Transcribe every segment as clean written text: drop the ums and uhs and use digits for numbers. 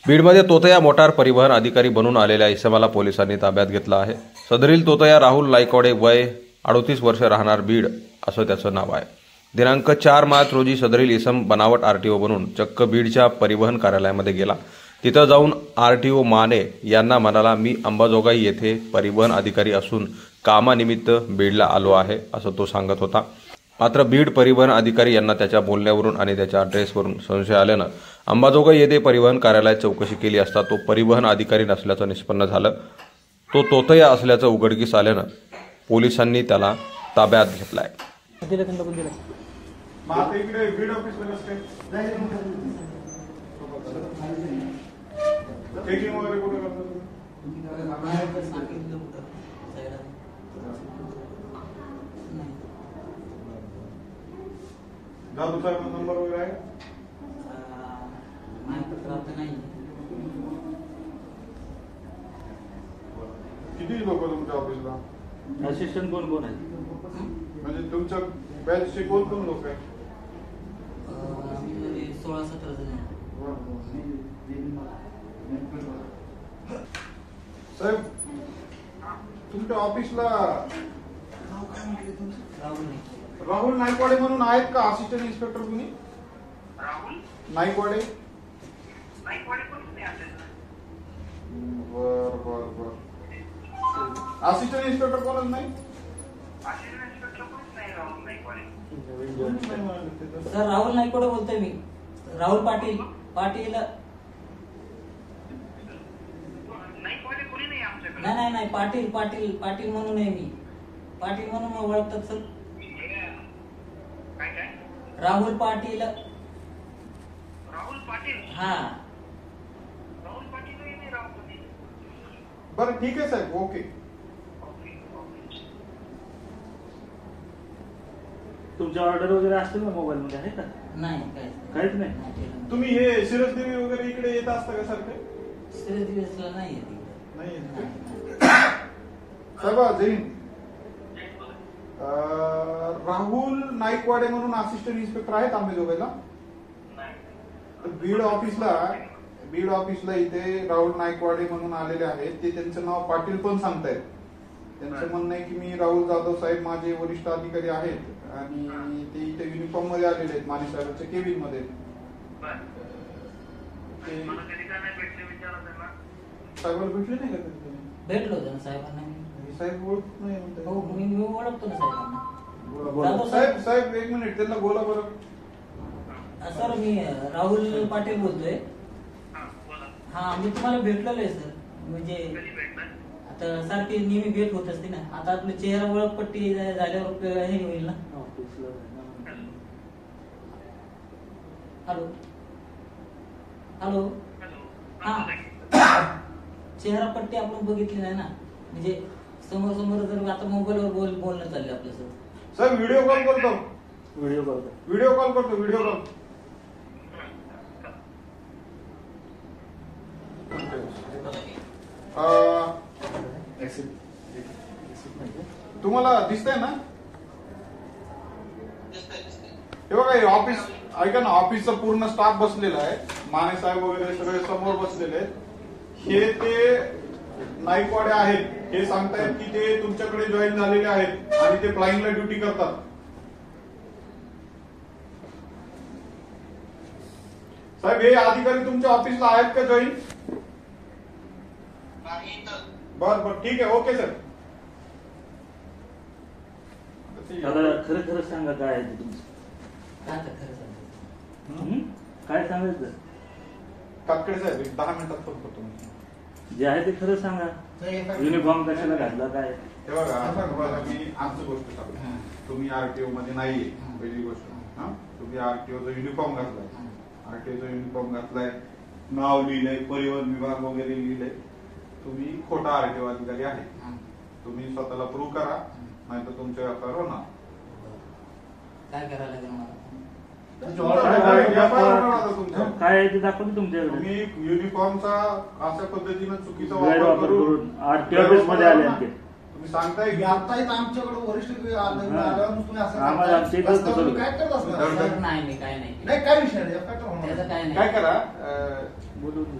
बीडमध्ये तोतया मोटार परिवहन अधिकारी बनून आलेल्या इसमाला पोलिसांनी ताब्यात घेतला आहे। सदरील तोतया राहुल नायकवाडे वय 38 वर्ष राहणार बीड असं त्याचं नाव आहे। दिनांक 4 मार्च रोजी सदरील इसम बनावट आरटीओ बनून चक्क बीडच्या परिवहन कार्यालयामध्ये गेला। तिथं जाऊन आरटीओ माने यांना म्हणाला, मी अंबाजोगाई येथे परिवहन अधिकारी असून कामानिमित्त बीडला आलो आहे असं तो सांगत होता। मात्र बीड परिवहन अधिकारी यांना त्याच्या बोलण्यावरून आणि त्याच्या अड्रेसवरून संशय आल्यानं अंबाजोगाई येथे परिवहन कार्यालयात चौकशी केली असता तो परिवहन अधिकारी नसल्याचं निष्पन्न झालं। तो तोतया असल्याचं उघडकीस आल्यानं पोलिसांनी त्याला ताब्यात घेतलाय। नंबर वगैरे आहे किती लोक तुमच्या ऑफिसला? असिस्टंट कोण कोण आहे? म्हणजे तुमच्या बॅचचे कोण कोण लोक आहेत? 16-17 जण। साहेब तुमच्या ऑफिसला राहुल नायकवाडे म्हणून आहेत का असिस्टंट इन्स्पेक्टर कुणी? राहुल नायकवाडे कोणीच नाही आपल्याला। बर असिस्टंट इन्स्पेक्टर कोणच नाही? असिस्टंट इन्स्पेक्टर कोणीच नाही राहुल नायकवाडे। सर राहुल नायकवाडे बोलतोय मी। राहुल पाटील नायकवाडे कोणी नाही आमच्याकडे। नाही पाटील म्हणून आहे मी। पाटील म्हणून ओळखतात सर। काय राहुल पाटील। हा राहुल पाटील नाही राहुल पाटील। बरं ठीक आहे साहेब, ओके। तुमच्या ऑर्डर वगैरे असतील ना मोबाईल मध्ये, आहे का? नाही काहीच नाही। तुम्ही हे शिरसदेवी वगैरे इकडे येत असता का सारखं? शिरसदेवीला नाही साहेब जैन राहुल नायकवाडे म्हणून असिस्टंट इन्स्पेक्टर आहेत अंबाजोगाईला। बीड ऑफिसला इथे राहुल नायकवाडे म्हणून आलेले आहेत। ते त्यांचं नाव पाटील पण सांगतायत। त्यांचं म्हणणं आहे की मी राहुल जाधव साहेब माझे वरिष्ठ अधिकारी आहेत आणि ते इथे युनिफॉर्म मध्ये आलेले आहेत, माने साहेबांच्या केबिन मध्ये। साहेबांना भेटले नाही का? भेटलो होतो ना साहेबांना। साहेब ओळखत नाही म्हणतात। हो मी ओळखतो ना साहेबांना। साहेब एक मिनिट त्यांना बोला बरं। सर मी राहुल पाटील बोलतोय। हा मी तुम्हाला भेटलेलो आहे सर। म्हणजे आता सारखी नेहमी भेट होत असते ना। आता आपली चेहरा ओळख पट्टी झाल्यावर हे होईल ना। हॅलो हा चेहरा पट्टी आपण बघितली नाही ना। म्हणजे समोर जर आता मोबाईलवर बोलणं चाललं आपलं सर। सर व्हिडिओ कॉल करतो। तुम्हाला दिसतंय ना? हे बघा हे ऑफिस, ऐका ना, ऑफिसचा पूर्ण स्टाफ बसलेला आहे। माने साहेब वगैरे सगळे समोर बसलेले आहेत। हे ते नायकवाडे आहेत, हे सांगतायत की ते तुमच्याकडे जॉईन झालेले आहेत आणि ते फ्लाइंगला ड्युटी करतात। साहेब हे अधिकारी तुमच्या ऑफिसला आहेत का जॉईन? बर ठीक आहे, ओके सर। खरं सांगा काय आहे तुमचं? काय सांगायचं? काकडे साहेब 10 मिनिटात फोन करतो। जे आहे ते खरं सांगा। युनिफॉर्म कशाला घातला काय? हे बघा मी आमची गोष्ट सांगतो। तुम्ही आरटीओ मध्ये नाहीये, पहिली गोष्ट। तुम्ही आरटीओचा युनिफॉर्म घातलाय, नाव लिहिलंय, परिवहन विभाग वगैरे लिहिलंय। तुम्ही खोटा आरटीओ अधिकारी आहे। तुम्ही स्वतःला प्रूव्ह करा, नाही तर तुमच्या व्यापार होणार। काय करायला लागेल मला? काय आहे ते दाखवते तुमच्याकडे। तुम्ही युनिफॉर्मचा अशा पद्धतीने चुकीचा वापर करून आरटीओ ऑफिस मध्ये आले ते तुम्ही सांगताय की आता आमच्याकडे वरिष्ठ आल्यावर तुम्ही असं आम्हाला आमच्या इकडे काय करत असणार? नाही मी काय नाही नाही काय विषय नाही, त्याचं काय नाही। काय करा बोलून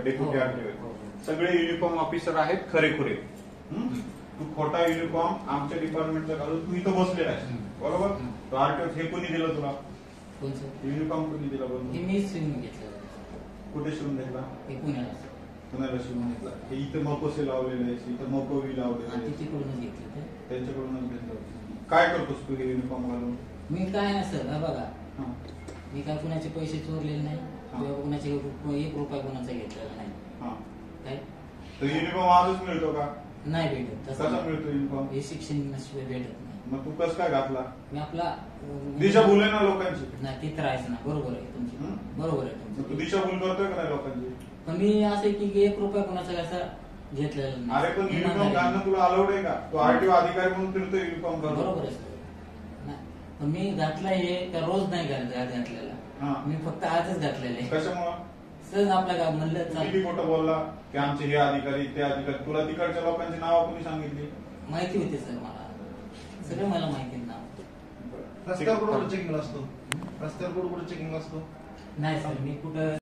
डेप्युटी आरटीओ सगळे युनिफॉर्म ऑफिसर आहेत खरेखुरे. तू खोटा युनिफॉर्म आमच्या डिपार्टमेंटचा घालून तू इथं बसलेला आहेस, बरोबर? तो आरटीओ हे कोणी दिलं तुला? युनिफॉर्म कोणी दिला बोल? मी शिवून घेतलं. कुठे शिवून घेतला? पुण्याला शिवून घेतला. हे इथं मकोसे लावलेले आहेत, इथं मकोवी लावलेले आहेत, तिकडूनच घेतलं. त्यांच्याकडूनच घेतलं. काय करतोस तू हे युनिफॉर्म घालून? मी काय नाही सर, बघा मी काय कुणाचे पैसे चोरलेले नाही किंवा कुणाचे 1 रुपया कुणाचा घेतलेला नाही. काय तर युनिफॉर्म आजच मिळतो का? नाही भेटत. कसा मिळतो युनिफॉर्म? हे शिक्षण नशिबाय भेटत नाही. मग तू कसं काय घातला? मी आपला दिशाभूल आहे ना लोकांची. नाही ते तर आहेच ना. बरोबर आहे तुमची, बरोबर आहे मग तू तुमची. दिशाभूल करतोय का नाही लोकांची? पण मी असं आहे की 1 रुपया कुणाचा कसा घेतलेला नाही. अरे पण युनिफॉर्म घालणं तुला अलाउड आहे का? तू आरटीओ अधिकारी म्हणून फिरतो युनिफॉर्म घालून. बरोबर आहे सर. नाही पण मी घातला हे का रोज नाही घातलेला. मी फक्त आजच घातलेले. कशामुळं? सहज आपल्या का म्हणलं किती खोटं बोलला की आमचे हे अधिकारी ते अधिकारी? तुला तिकडच्या लोकांची नावं कोणी सांगितली? माहिती होती सर मला, सगळं मला माहिती नाव. रस्त्यावर कुठं चेकिंग असतो? रस्त्यावर कुठं चेकिंग असतो? नाही सर, मी कुठं